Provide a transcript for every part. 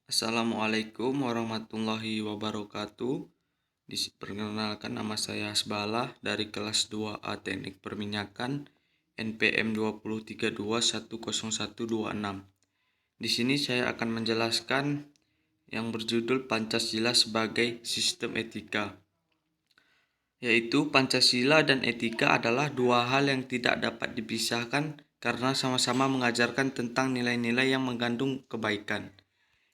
Assalamualaikum warahmatullahi wabarakatuh. Perkenalkan, nama saya Hasbalah dari kelas 2A Teknik Perminyakan NPM 203210126. Di sini saya akan menjelaskan yang berjudul Pancasila sebagai sistem etika. Yaitu Pancasila dan etika adalah dua hal yang tidak dapat dipisahkan karena sama-sama mengajarkan tentang nilai-nilai yang mengandung kebaikan.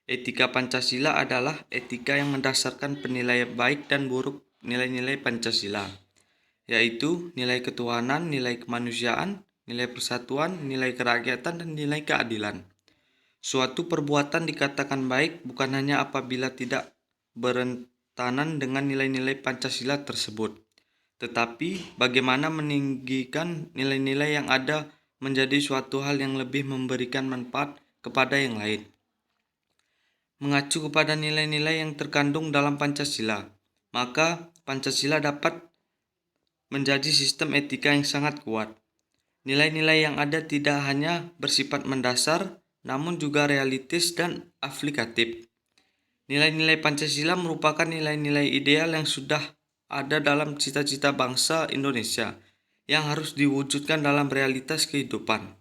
Etika Pancasila adalah etika yang mendasarkan penilaian baik dan buruk nilai-nilai Pancasila, yaitu nilai ketuhanan, nilai kemanusiaan, nilai persatuan, nilai kerakyatan, dan nilai keadilan. Suatu perbuatan dikatakan baik bukan hanya apabila tidak bertentangan dengan nilai-nilai Pancasila tersebut, tetapi bagaimana meninggikan nilai-nilai yang ada menjadi suatu hal yang lebih memberikan manfaat kepada yang lain. Mengacu kepada nilai-nilai yang terkandung dalam Pancasila, maka Pancasila dapat menjadi sistem etika yang sangat kuat. Nilai-nilai yang ada tidak hanya bersifat mendasar, namun juga realistis dan aplikatif. Nilai-nilai Pancasila merupakan nilai-nilai ideal yang sudah ada dalam cita-cita bangsa Indonesia yang harus diwujudkan dalam realitas kehidupan.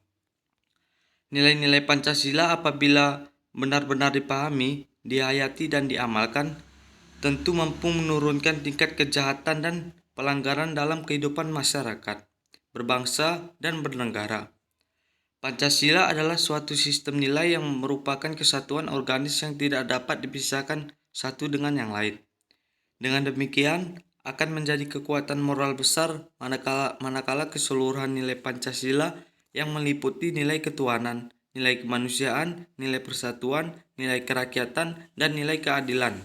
Nilai-nilai Pancasila apabila benar-benar dipahami, dihayati dan diamalkan, tentu mampu menurunkan tingkat kejahatan dan pelanggaran dalam kehidupan masyarakat, berbangsa dan bernegara. Pancasila adalah suatu sistem nilai yang merupakan kesatuan organis yang tidak dapat dipisahkan satu dengan yang lain. Dengan demikian, akan menjadi kekuatan moral besar manakala keseluruhan nilai Pancasila yang meliputi nilai ketuhanan, nilai kemanusiaan, nilai persatuan, nilai kerakyatan, dan nilai keadilan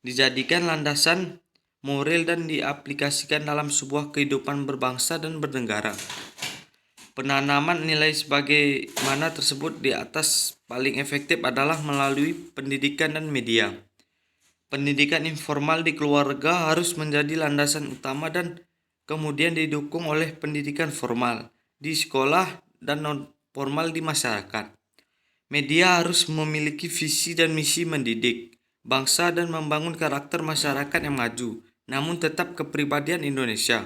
dijadikan landasan moral dan diaplikasikan dalam sebuah kehidupan berbangsa dan bernegara. Penanaman nilai sebagaimana tersebut di atas paling efektif adalah melalui pendidikan dan media. Pendidikan informal di keluarga harus menjadi landasan utama dan kemudian didukung oleh pendidikan formal di sekolah dan non-formal di masyarakat. Media harus memiliki visi dan misi mendidik bangsa dan membangun karakter masyarakat yang maju, namun tetap kepribadian Indonesia.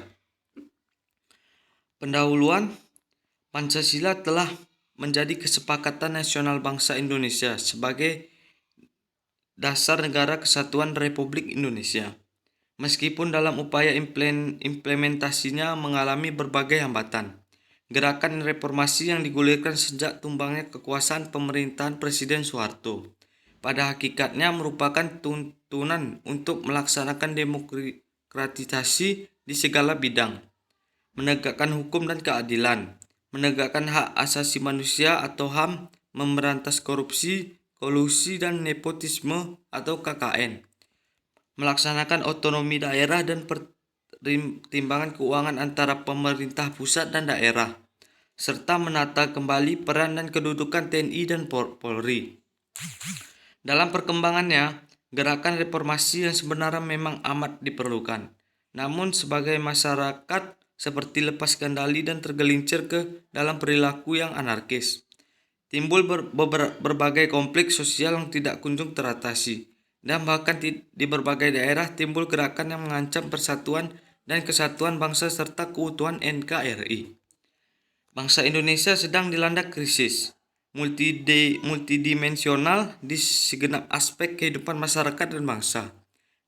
Pendahuluan Pancasila telah menjadi kesepakatan nasional bangsa Indonesia sebagai dasar negara kesatuan Republik Indonesia. Meskipun dalam upaya implementasinya mengalami berbagai hambatan. Gerakan reformasi yang digulirkan sejak tumbangnya kekuasaan pemerintahan Presiden Soeharto pada hakikatnya merupakan tuntunan untuk melaksanakan demokratisasi di segala bidang, menegakkan hukum dan keadilan, menegakkan hak asasi manusia atau HAM, memberantas korupsi, kolusi dan nepotisme atau KKN, melaksanakan otonomi daerah dan pertimbangan keuangan antara pemerintah pusat dan daerah, serta menata kembali peran dan kedudukan TNI dan Polri. Dalam perkembangannya, gerakan reformasi yang sebenarnya memang amat diperlukan. Namun sebagai masyarakat seperti lepas kendali dan tergelincir ke dalam perilaku yang anarkis. Timbul berbagai konflik sosial yang tidak kunjung teratasi. Dan bahkan di berbagai daerah timbul gerakan yang mengancam persatuan dan kesatuan bangsa serta keutuhan NKRI. Bangsa Indonesia sedang dilanda krisis multidimensional di segenap aspek kehidupan masyarakat dan bangsa.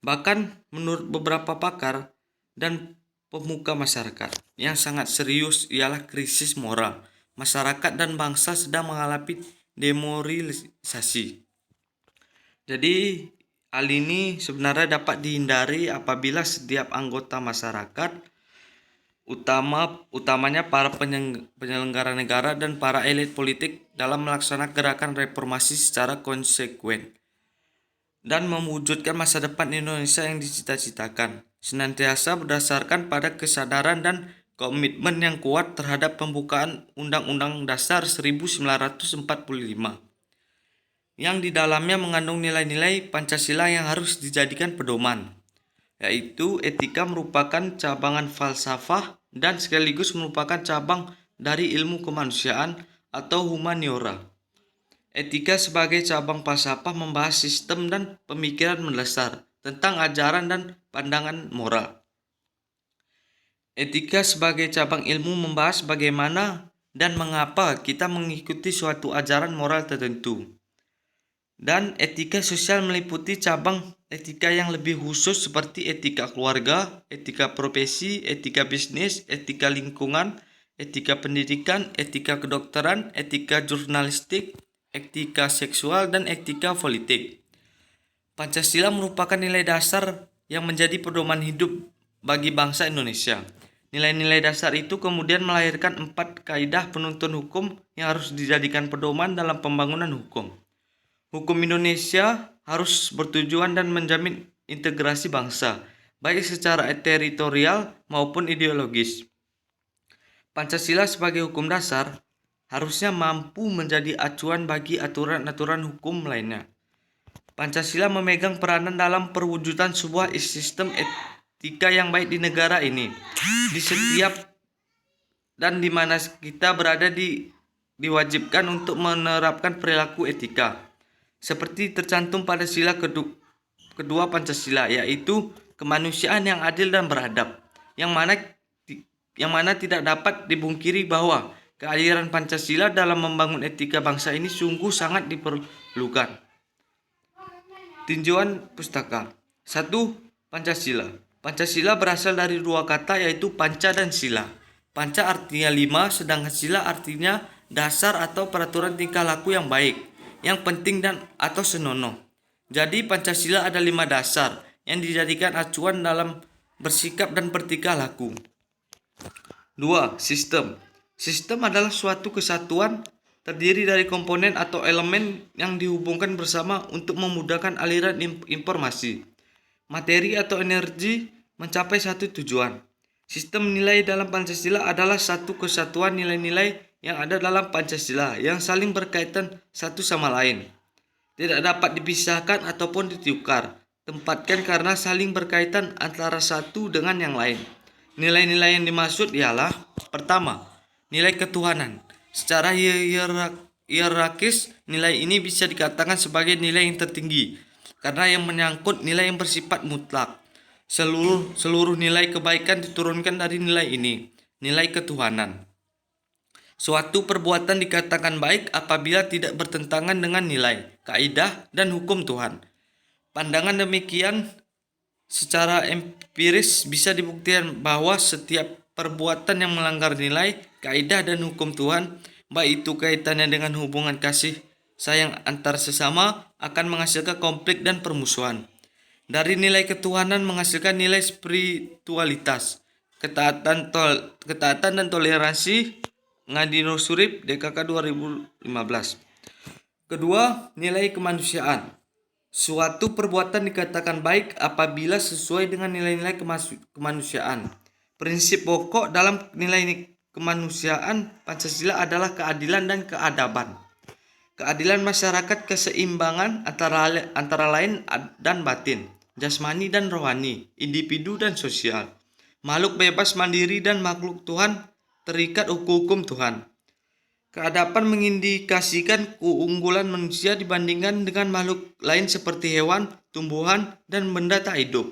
Bahkan menurut beberapa pakar dan pemuka masyarakat, yang sangat serius ialah krisis moral. Masyarakat dan bangsa sedang mengalami demoralisasi. Jadi hal ini sebenarnya dapat dihindari apabila setiap anggota masyarakat, utamanya para penyelenggara negara dan para elit politik dalam melaksanakan gerakan reformasi secara konsekuen dan mewujudkan masa depan Indonesia yang dicita-citakan, senantiasa berdasarkan pada kesadaran dan komitmen yang kuat terhadap pembukaan Undang-Undang Dasar 1945 yang di dalamnya mengandung nilai-nilai Pancasila yang harus dijadikan pedoman, yaitu etika merupakan cabangan falsafah dan sekaligus merupakan cabang dari ilmu kemanusiaan atau humaniora. Etika sebagai cabang falsafah membahas sistem dan pemikiran mendasar tentang ajaran dan pandangan moral. Etika sebagai cabang ilmu membahas bagaimana dan mengapa kita mengikuti suatu ajaran moral tertentu. Dan etika sosial meliputi cabang etika yang lebih khusus seperti etika keluarga, etika profesi, etika bisnis, etika lingkungan, etika pendidikan, etika kedokteran, etika jurnalistik, etika seksual, dan etika politik. Pancasila merupakan nilai dasar yang menjadi pedoman hidup bagi bangsa Indonesia. Nilai-nilai dasar itu kemudian melahirkan 4 kaidah penuntun hukum yang harus dijadikan pedoman dalam pembangunan hukum. Hukum Indonesia harus bertujuan dan menjamin integrasi bangsa, baik secara teritorial maupun ideologis. Pancasila sebagai hukum dasar harusnya mampu menjadi acuan bagi aturan-aturan hukum lainnya. Pancasila memegang peranan dalam perwujudan sebuah sistem etika yang baik di negara ini. Di setiap dan di mana kita berada diwajibkan untuk menerapkan perilaku etika, seperti tercantum pada sila kedua Pancasila, yaitu kemanusiaan yang adil dan beradab, yang mana tidak dapat dipungkiri bahwa kehadiran Pancasila dalam membangun etika bangsa ini sungguh sangat diperlukan. Tinjauan pustaka. 1. Pancasila. Pancasila berasal dari 2 kata, yaitu panca dan sila. Panca artinya 5, sedangkan sila artinya dasar atau peraturan tingkah laku yang baik, yang penting dan atau senonoh. Jadi Pancasila ada 5 dasar yang dijadikan acuan dalam bersikap dan bertingkah laku. 2. Sistem. Sistem adalah suatu kesatuan terdiri dari komponen atau elemen yang dihubungkan bersama untuk memudahkan aliran informasi, materi atau energi mencapai satu tujuan. Sistem nilai dalam Pancasila adalah satu kesatuan nilai-nilai yang ada dalam Pancasila yang saling berkaitan satu sama lain. Tidak dapat dipisahkan ataupun ditukar, tempatkan karena saling berkaitan antara satu dengan yang lain. Nilai-nilai yang dimaksud ialah: pertama, nilai ketuhanan. Secara hierarkis, nilai ini bisa dikatakan sebagai nilai yang tertinggi karena yang menyangkut nilai yang bersifat mutlak. Seluruh nilai kebaikan diturunkan dari nilai ini, nilai ketuhanan. Suatu perbuatan dikatakan baik apabila tidak bertentangan dengan nilai, kaidah, dan hukum Tuhan. Pandangan demikian secara empiris bisa dibuktikan bahwa setiap perbuatan yang melanggar nilai, kaidah, dan hukum Tuhan, baik itu kaitannya dengan hubungan kasih sayang antar sesama, akan menghasilkan konflik dan permusuhan. Dari nilai ketuhanan menghasilkan nilai spiritualitas, ketaatan dan toleransi. Ngadino Surip, DKK 2015. Kedua, nilai kemanusiaan. Suatu perbuatan dikatakan baik apabila sesuai dengan nilai-nilai kemanusiaan. Prinsip pokok dalam nilai kemanusiaan Pancasila adalah keadilan dan keadaban. Keadilan masyarakat, keseimbangan antara lain dan batin, jasmani dan rohani, individu dan sosial, makhluk bebas mandiri dan makhluk Tuhan terikat hukum Tuhan. Keadaban mengindikasikan keunggulan manusia dibandingkan dengan makhluk lain seperti hewan, tumbuhan, dan benda tak hidup.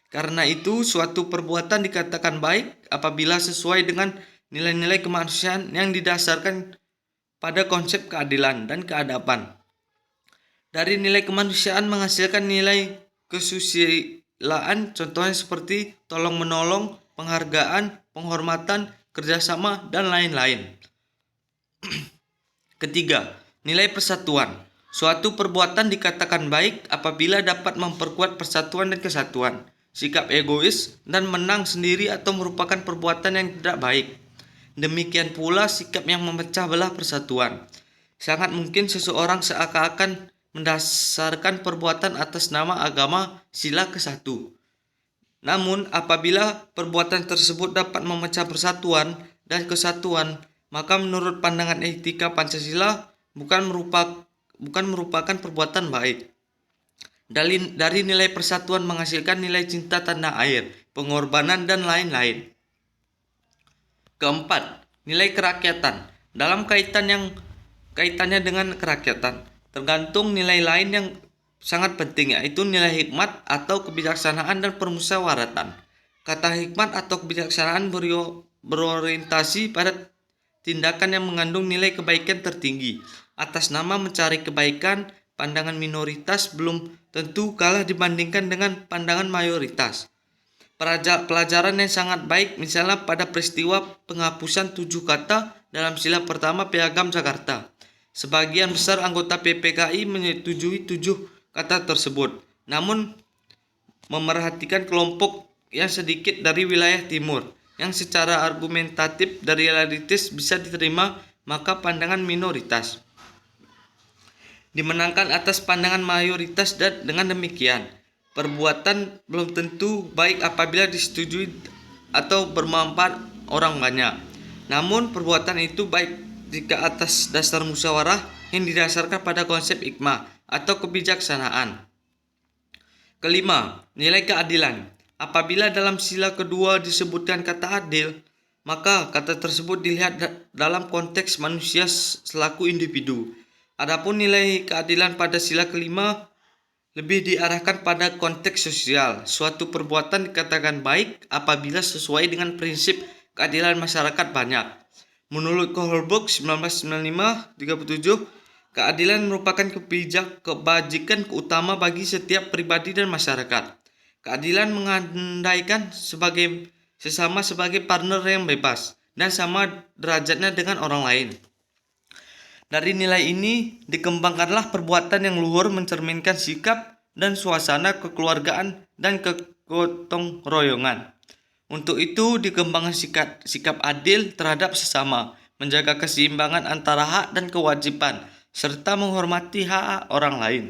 Karena itu, suatu perbuatan dikatakan baik apabila sesuai dengan nilai-nilai kemanusiaan yang didasarkan pada konsep keadilan dan keadaban. Dari nilai kemanusiaan menghasilkan nilai kesusilaan, contohnya seperti tolong-menolong, penghargaan, penghormatan, kerjasama, dan lain-lain. Ketiga, nilai persatuan. Suatu perbuatan dikatakan baik apabila dapat memperkuat persatuan dan kesatuan. Sikap egois dan menang sendiri atau merupakan perbuatan yang tidak baik. Demikian pula sikap yang memecah belah persatuan. Sangat mungkin seseorang seakan-akan mendasarkan perbuatan atas nama agama sila ke-1. Namun, apabila perbuatan tersebut dapat memecah persatuan dan kesatuan, maka menurut pandangan etika Pancasila bukan merupakan perbuatan baik. Dari nilai persatuan menghasilkan nilai cinta tanah air, pengorbanan, dan lain-lain. Keempat, nilai kerakyatan. Dalam kaitannya dengan kerakyatan, tergantung nilai lain yang sangat penting, yaitu nilai hikmat atau kebijaksanaan dan permusyawaratan. Kata hikmat atau kebijaksanaan berorientasi pada tindakan yang mengandung nilai kebaikan tertinggi. Atas nama mencari kebaikan, pandangan minoritas belum tentu kalah dibandingkan dengan pandangan mayoritas. Pelajaran yang sangat baik misalnya pada peristiwa penghapusan 7 kata dalam sila pertama Piagam Jakarta. Sebagian besar anggota PPKI menyetujui 7 kata tersebut, namun memerhatikan kelompok yang sedikit dari wilayah timur yang secara argumentatif dan realistis bisa diterima, maka pandangan minoritas dimenangkan atas pandangan mayoritas, dan dengan demikian perbuatan belum tentu baik apabila disetujui atau bermanfaat orang banyak. Namun perbuatan itu baik jika atas dasar musyawarah yang didasarkan pada konsep hikmah atau kebijaksanaan. Kelima, nilai keadilan. Apabila dalam sila kedua disebutkan kata adil, maka kata tersebut dilihat dalam konteks manusia selaku individu. Adapun nilai keadilan pada sila kelima lebih diarahkan pada konteks sosial. Suatu perbuatan dikatakan baik apabila sesuai dengan prinsip keadilan masyarakat banyak. Menurut Kohlberg 1995-37, keadilan merupakan kebajikan utama bagi setiap pribadi dan masyarakat. Keadilan mengandaikan sesama sebagai partner yang bebas dan sama derajatnya dengan orang lain. Dari nilai ini dikembangkanlah perbuatan yang luhur mencerminkan sikap dan suasana kekeluargaan dan kegotong royongan. Untuk itu dikembangkan sikap adil terhadap sesama, menjaga keseimbangan antara hak dan kewajiban, serta menghormati hak orang lain.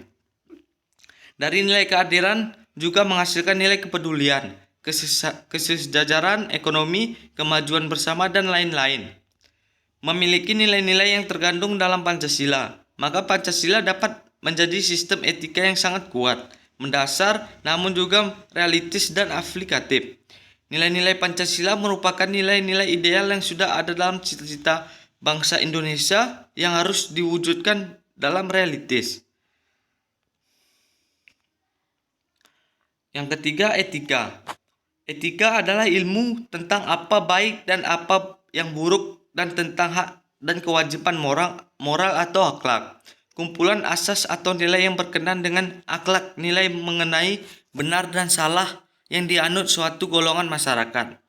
Dari nilai keadilan juga menghasilkan nilai kepedulian, kesejajaran ekonomi, kemajuan bersama, dan lain-lain. Memiliki nilai-nilai yang terkandung dalam Pancasila, maka Pancasila dapat menjadi sistem etika yang sangat kuat, mendasar, namun juga realistis dan aplikatif. Nilai-nilai Pancasila merupakan nilai-nilai ideal yang sudah ada dalam cita-cita bangsa Indonesia yang harus diwujudkan dalam realitis. Yang ketiga, etika. Etika adalah ilmu tentang apa baik dan apa yang buruk, dan tentang hak dan kewajiban moral atau akhlak. Kumpulan asas atau nilai yang berkenaan dengan akhlak, nilai mengenai benar dan salah yang dianut suatu golongan masyarakat.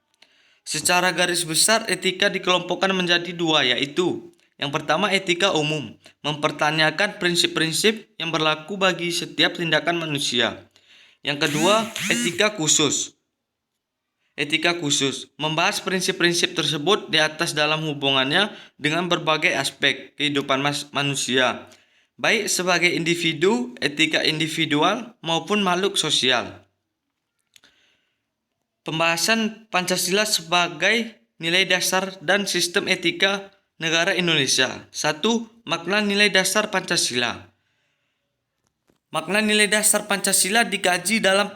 Secara garis besar, etika dikelompokkan menjadi dua, yaitu yang pertama, etika umum, mempertanyakan prinsip-prinsip yang berlaku bagi setiap tindakan manusia. Yang kedua, etika khusus. Etika khusus membahas prinsip-prinsip tersebut di atas dalam hubungannya dengan berbagai aspek kehidupan manusia, baik sebagai individu, etika individual, maupun makhluk sosial. Pembahasan Pancasila sebagai nilai dasar dan sistem etika negara Indonesia. 1. Makna nilai dasar Pancasila. Makna nilai dasar Pancasila dikaji dalam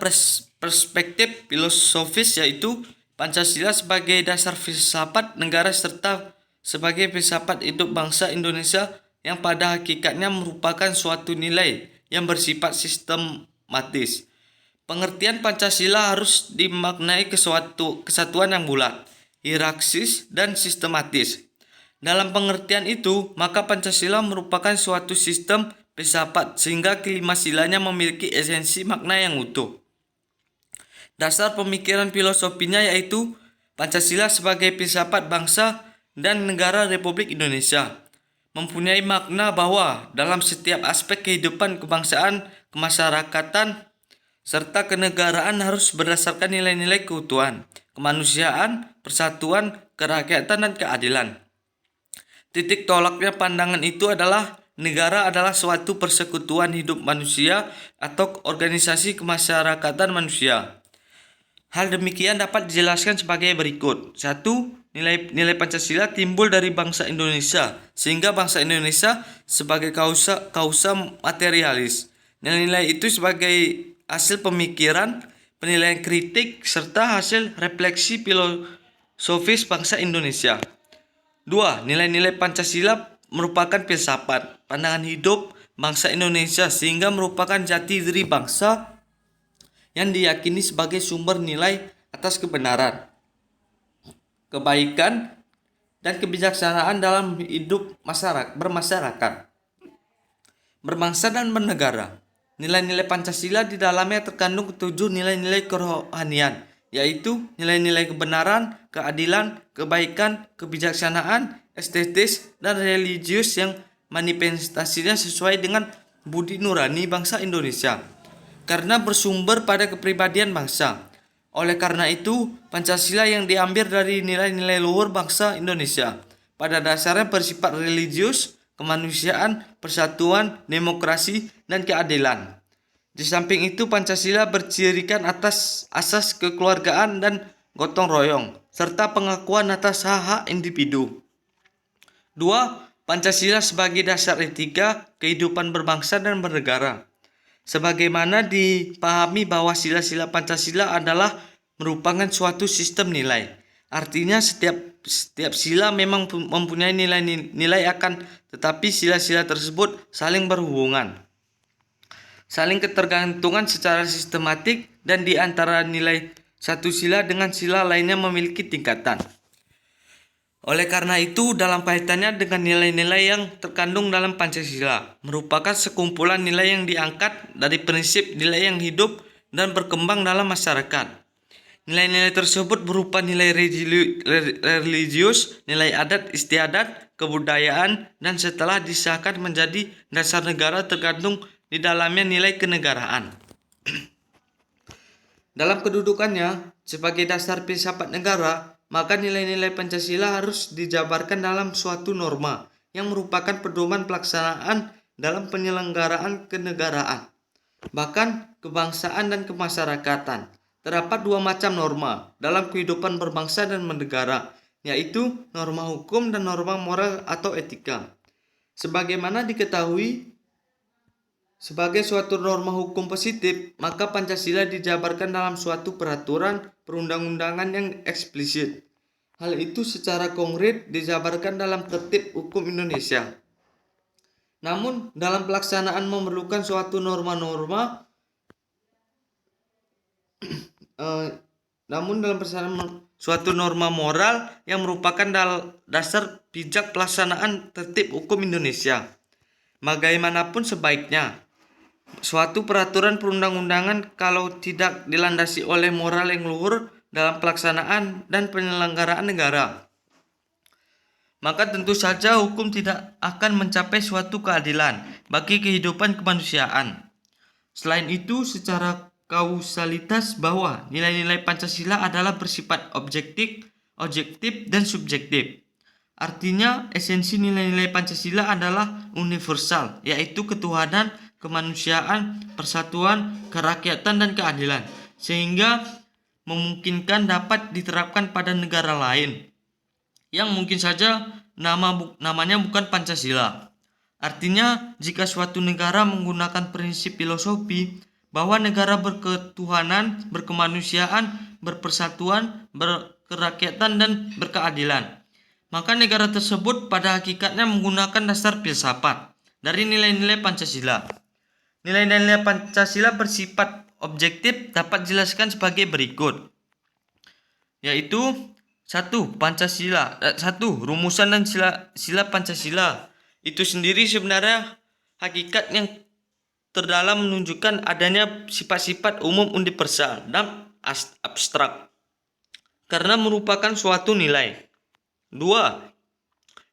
perspektif filosofis, yaitu Pancasila sebagai dasar filsafat negara serta sebagai filsafat hidup bangsa Indonesia yang pada hakikatnya merupakan suatu nilai yang bersifat sistematis. Pengertian Pancasila harus dimaknai kesatuan yang bulat, hierarkis, dan sistematis. Dalam pengertian itu, maka Pancasila merupakan suatu sistem filsafat sehingga kelima silanya memiliki esensi makna yang utuh. Dasar pemikiran filosofinya yaitu Pancasila sebagai filsafat bangsa dan negara Republik Indonesia mempunyai makna bahwa dalam setiap aspek kehidupan kebangsaan, kemasyarakatan, serta kenegaraan harus berdasarkan nilai-nilai keutuhan, kemanusiaan, persatuan, kerakyatan, dan keadilan. Titik tolaknya pandangan itu adalah negara adalah suatu persekutuan hidup manusia atau organisasi kemasyarakatan manusia. Hal demikian dapat dijelaskan sebagai berikut. 1. Nilai Pancasila timbul dari bangsa Indonesia, sehingga bangsa Indonesia sebagai kausa materialis. Nilai-nilai itu sebagai hasil pemikiran, penilaian kritik, serta hasil refleksi filosofis bangsa Indonesia. 2. Nilai-nilai Pancasila merupakan filsafat, pandangan hidup, bangsa Indonesia sehingga merupakan jati diri bangsa yang diyakini sebagai sumber nilai atas kebenaran, kebaikan, dan kebijaksanaan dalam hidup bermasyarakat, berbangsa dan bernegara. Nilai-nilai Pancasila di dalamnya terkandung 7 nilai-nilai kerohanian, yaitu nilai-nilai kebenaran, keadilan, kebaikan, kebijaksanaan, estetis, dan religius yang manifestasinya sesuai dengan budi nurani bangsa Indonesia, karena bersumber pada kepribadian bangsa. Oleh karena itu, Pancasila yang diambil dari nilai-nilai luhur bangsa Indonesia pada dasarnya bersifat religius, kemanusiaan, persatuan, demokrasi, dan keadilan. Di samping itu, Pancasila bercirikan atas asas kekeluargaan dan gotong royong, serta pengakuan atas hak-hak individu. 2. Pancasila sebagai dasar etika kehidupan berbangsa dan bernegara. Sebagaimana dipahami bahwa sila-sila Pancasila adalah merupakan suatu sistem nilai. Artinya setiap sila memang mempunyai nilai akan tetapi sila-sila tersebut saling berhubungan, saling ketergantungan secara sistematik, dan di antara nilai satu sila dengan sila lainnya memiliki tingkatan. Oleh karena itu, dalam kaitannya dengan nilai-nilai yang terkandung dalam Pancasila, merupakan sekumpulan nilai yang diangkat dari prinsip nilai yang hidup dan berkembang dalam masyarakat. Nilai-nilai tersebut berupa nilai religius, nilai adat istiadat, kebudayaan, dan setelah disahkan menjadi dasar negara terkandung di dalamnya nilai kenegaraan. Dalam kedudukannya sebagai dasar filsafat negara, maka nilai-nilai Pancasila harus dijabarkan dalam suatu norma yang merupakan pedoman pelaksanaan dalam penyelenggaraan kenegaraan, bahkan kebangsaan dan kemasyarakatan. Terdapat 2 macam norma dalam kehidupan berbangsa dan bernegara, yaitu norma hukum dan norma moral atau etika. Sebagaimana diketahui, sebagai suatu norma hukum positif, maka Pancasila dijabarkan dalam suatu peraturan perundang-undangan yang eksplisit. Hal itu secara konkret dijabarkan dalam Tertib Hukum Indonesia. Namun, dalam pelaksanaan memerlukan suatu norma-norma suatu norma moral yang merupakan dasar pijak pelaksanaan Tertib Hukum Indonesia. Bagaimanapun sebaiknya, suatu peraturan perundang-undangan kalau tidak dilandasi oleh moral yang luhur dalam pelaksanaan dan penyelenggaraan negara, maka tentu saja hukum tidak akan mencapai suatu keadilan bagi kehidupan kemanusiaan. Selain itu, secara kausalitas bahwa nilai-nilai Pancasila adalah bersifat objektif dan subjektif. Artinya, esensi nilai-nilai Pancasila adalah universal, yaitu ketuhanan, kemanusiaan, persatuan, kerakyatan, dan keadilan, sehingga memungkinkan dapat diterapkan pada negara lain yang mungkin saja namanya bukan Pancasila. Artinya, jika suatu negara menggunakan prinsip filosofi bahwa negara berketuhanan, berkemanusiaan, berpersatuan, berkerakyatan, dan berkeadilan, maka negara tersebut pada hakikatnya menggunakan dasar filsafat dari nilai-nilai Pancasila. Nilai-nilai Pancasila bersifat objektif dapat dijelaskan sebagai berikut, yaitu 1. Pancasila 1. Rumusan dan sila Pancasila itu sendiri sebenarnya hakikat yang terdalam menunjukkan adanya sifat-sifat umum universal dan abstrak karena merupakan suatu nilai. 2.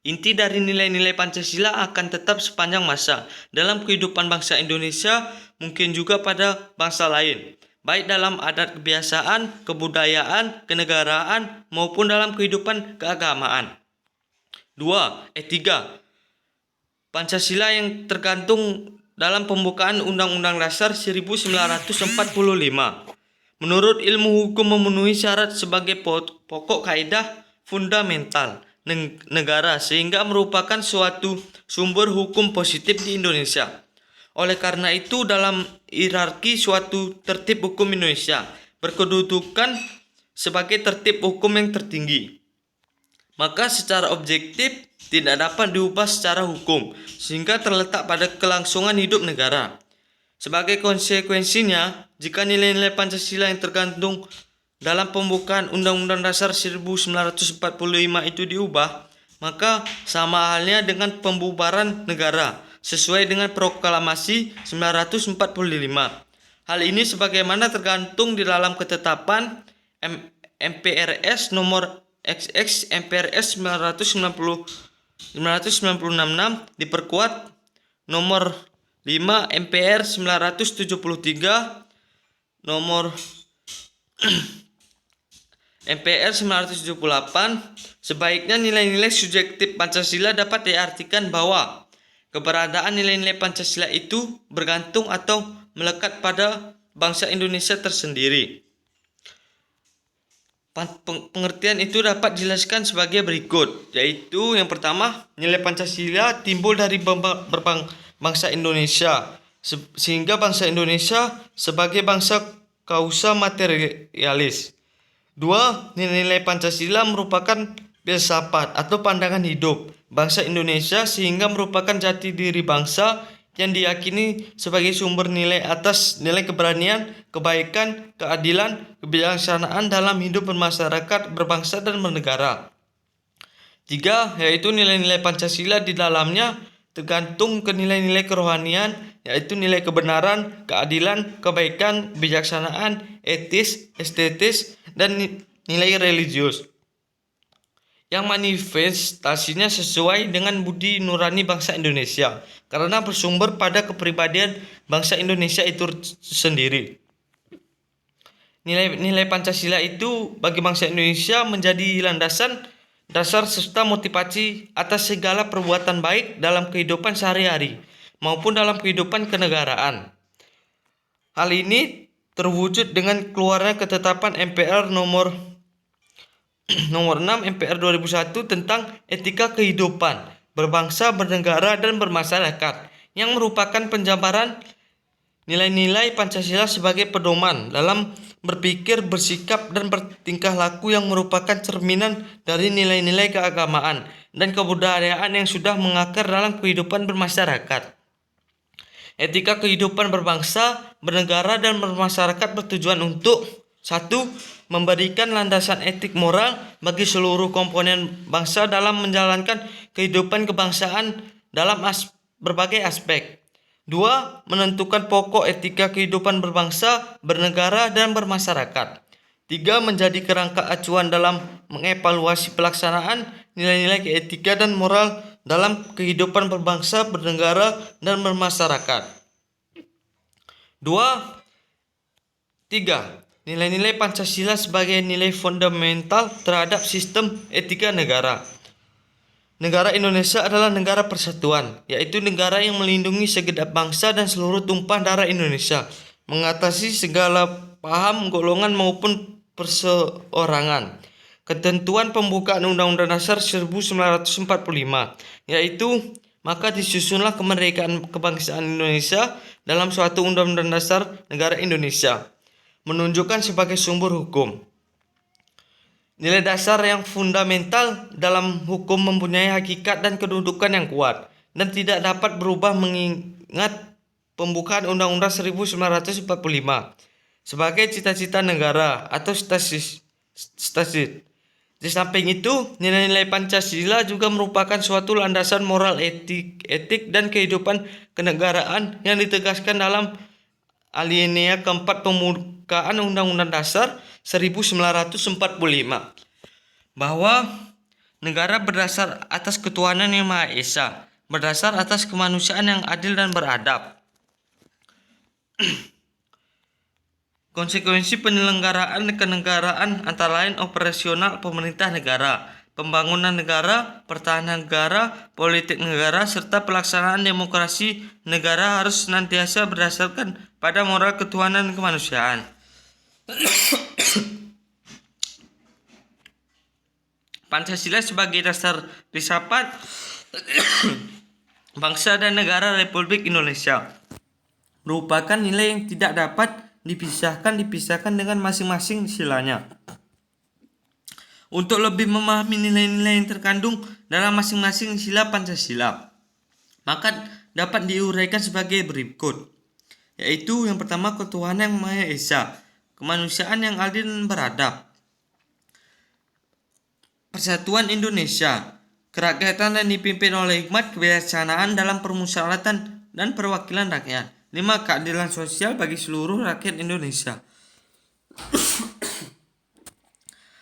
Inti dari nilai-nilai Pancasila akan tetap sepanjang masa dalam kehidupan bangsa Indonesia, mungkin juga pada bangsa lain, baik dalam adat kebiasaan, kebudayaan, kenegaraan, maupun dalam kehidupan keagamaan. 2. Etika. Pancasila yang tergantung dalam pembukaan Undang-Undang Dasar 1945. Menurut ilmu hukum memenuhi syarat sebagai pokok kaidah fundamental negara sehingga merupakan suatu sumber hukum positif di Indonesia. Oleh karena itu, dalam hierarki suatu tertib hukum Indonesia berkedudukan sebagai tertib hukum yang tertinggi. Maka secara objektif tidak dapat diubah secara hukum, sehingga terletak pada kelangsungan hidup negara. Sebagai konsekuensinya, jika nilai-nilai Pancasila yang tergantung dalam pembukaan Undang-Undang Dasar 1945 itu diubah, maka sama halnya dengan pembubaran negara sesuai dengan Proklamasi 1945. Hal ini sebagaimana tergantung di dalam ketetapan MPRS nomor XX MPRS 996 diperkuat nomor 5 MPR 973 nomor MPR 978. Sebaiknya nilai-nilai subjektif Pancasila dapat diartikan bahwa keberadaan nilai-nilai Pancasila itu bergantung atau melekat pada bangsa Indonesia tersendiri. Pengertian itu dapat dijelaskan sebagai berikut, yaitu yang pertama, nilai Pancasila timbul dari bangsa Indonesia, sehingga bangsa Indonesia sebagai bangsa kausa materialis. 2. Nilai-nilai Pancasila merupakan filsafat atau pandangan hidup bangsa Indonesia, sehingga merupakan jati diri bangsa yang diyakini sebagai sumber nilai atas nilai keberanian, kebaikan, keadilan, kebijaksanaan dalam hidup bermasyarakat, berbangsa, dan bernegara. 3. Yaitu nilai-nilai Pancasila di dalamnya tergantung ke nilai-nilai kerohanian, yaitu nilai kebenaran, keadilan, kebaikan, kebijaksanaan, etis, estetis, dan nilai religius yang manifestasinya sesuai dengan budi nurani bangsa Indonesia karena bersumber pada kepribadian bangsa Indonesia itu sendiri. Nilai-nilai Pancasila itu bagi bangsa Indonesia menjadi landasan dasar serta motivasi atas segala perbuatan baik dalam kehidupan sehari-hari maupun dalam kehidupan kenegaraan. Hal ini terwujud dengan keluarnya ketetapan MPR nomor 6 MPR 2001 tentang etika kehidupan berbangsa, bernegara, dan bermasyarakat yang merupakan penjabaran nilai-nilai Pancasila sebagai pedoman dalam berpikir, bersikap, dan bertingkah laku yang merupakan cerminan dari nilai-nilai keagamaan dan kebudayaan yang sudah mengakar dalam kehidupan bermasyarakat. Etika kehidupan berbangsa, bernegara, dan bermasyarakat bertujuan untuk 1. Memberikan landasan etik moral bagi seluruh komponen bangsa dalam menjalankan kehidupan kebangsaan dalam berbagai aspek. 2. Menentukan pokok etika kehidupan berbangsa, bernegara, dan bermasyarakat. 3. Menjadi kerangka acuan dalam mengevaluasi pelaksanaan nilai-nilai etika dan moral dalam kehidupan berbangsa, bernegara, dan bermasyarakat. 3. Nilai-nilai Pancasila sebagai nilai fundamental terhadap sistem etika negara. Negara Indonesia adalah negara persatuan, yaitu negara yang melindungi segenap bangsa dan seluruh tumpah darah Indonesia, mengatasi segala paham, golongan maupun perseorangan. Ketentuan pembukaan Undang-Undang Dasar 1945, yaitu maka disusunlah kemerdekaan kebangsaan Indonesia dalam suatu Undang-Undang Dasar Negara Indonesia, menunjukkan sebagai sumber hukum. Nilai dasar yang fundamental dalam hukum mempunyai hakikat dan kedudukan yang kuat dan tidak dapat berubah mengingat pembukaan Undang-Undang 1945 sebagai cita-cita negara atau stasis. Di samping itu, nilai-nilai Pancasila juga merupakan suatu landasan moral etik dan kehidupan kenegaraan yang ditegaskan dalam alinea keempat pembukaan Undang-Undang Dasar 1945 bahwa negara berdasar atas ketuhanan yang Maha Esa, berdasar atas kemanusiaan yang adil dan beradab. Konsekuensi penyelenggaraan kenegaraan antara lain operasional pemerintah negara, pembangunan negara, pertahanan negara, politik negara, serta pelaksanaan demokrasi negara harus senantiasa berdasarkan pada moral ketuhanan dan kemanusiaan. Pancasila sebagai dasar filsafat bangsa dan negara Republik Indonesia merupakan nilai yang tidak dapat dipisahkan dengan masing-masing silanya. Untuk lebih memahami nilai-nilai yang terkandung dalam masing-masing sila Pancasila, maka dapat diuraikan sebagai berikut, yaitu yang pertama ketuhanan yang Maha Esa, kemanusiaan yang adil dan beradab, persatuan Indonesia, kerakyatan yang dipimpin oleh hikmat kebijaksanaan dalam permusyawaratan dan perwakilan rakyat. 5. Keadilan sosial bagi seluruh rakyat Indonesia.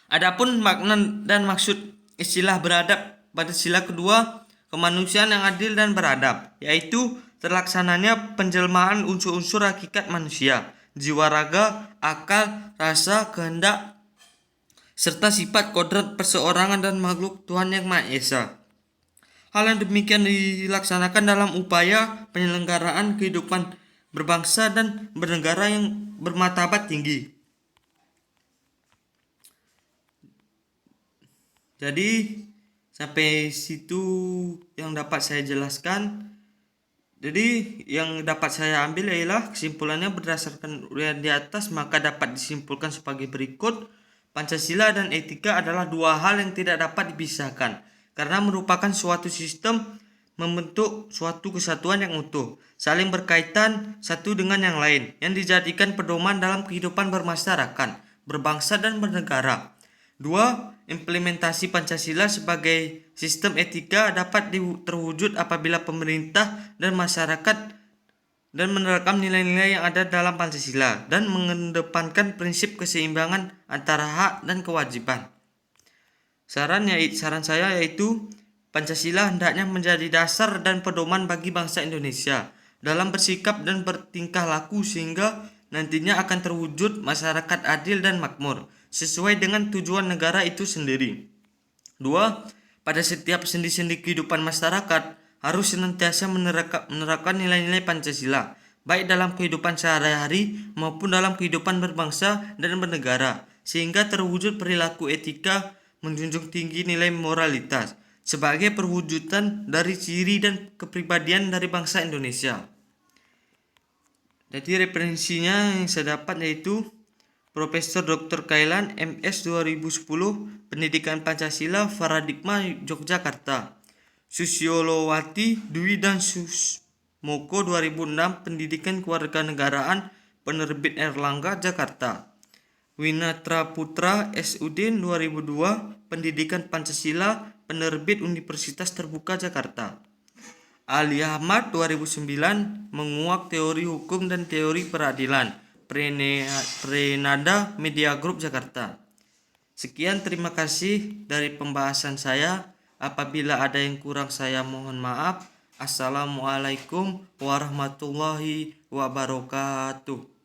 Adapun makna dan maksud istilah beradab pada sila kedua, kemanusiaan yang adil dan beradab, yaitu terlaksananya penjelmaan unsur-unsur hakikat manusia, jiwa raga, akal, rasa, kehendak, serta sifat kodrat perseorangan dan makhluk Tuhan Yang Maha Esa. Hal yang demikian dilaksanakan dalam upaya penyelenggaraan kehidupan berbangsa dan bernegara yang bermartabat tinggi. Jadi sampai situ yang dapat saya jelaskan. Jadi yang dapat saya ambil ialah kesimpulannya berdasarkan uraian di atas, maka dapat disimpulkan sebagai berikut. Pancasila dan etika adalah dua hal yang tidak dapat dipisahkan karena merupakan suatu sistem membentuk suatu kesatuan yang utuh, saling berkaitan satu dengan yang lain, yang dijadikan pedoman dalam kehidupan bermasyarakat, berbangsa dan bernegara. 2. Implementasi Pancasila sebagai sistem etika dapat terwujud apabila pemerintah dan masyarakat dan menerapkan nilai-nilai yang ada dalam Pancasila dan mengedepankan prinsip keseimbangan antara hak dan kewajiban. Saran saya yaitu Pancasila hendaknya menjadi dasar dan pedoman bagi bangsa Indonesia dalam bersikap dan bertingkah laku sehingga nantinya akan terwujud masyarakat adil dan makmur sesuai dengan tujuan negara itu sendiri. 2. Pada setiap sendi-sendi kehidupan masyarakat harus senantiasa menerapkan nilai-nilai Pancasila, baik dalam kehidupan sehari-hari maupun dalam kehidupan berbangsa dan bernegara, sehingga terwujud perilaku etika menjunjung tinggi nilai moralitas sebagai perwujudan dari ciri dan kepribadian dari bangsa Indonesia. Jadi referensinya yang saya dapat yaitu Profesor Dr. Kailan MS 2010 Pendidikan Pancasila Paradigma Yogyakarta, Susiolowati Dwi dan Susmoko 2006 Pendidikan Kewarganegaraan Penerbit Erlangga Jakarta, Winatra Putra SUD 2002 Pendidikan Pancasila Penerbit Universitas Terbuka Jakarta, Ali Ahmad 2009 Menguak Teori Hukum dan Teori Peradilan, Prenada Media Group Jakarta. Sekian, terima kasih dari pembahasan saya. Apabila ada yang kurang saya mohon maaf. Assalamualaikum warahmatullahi wabarakatuh.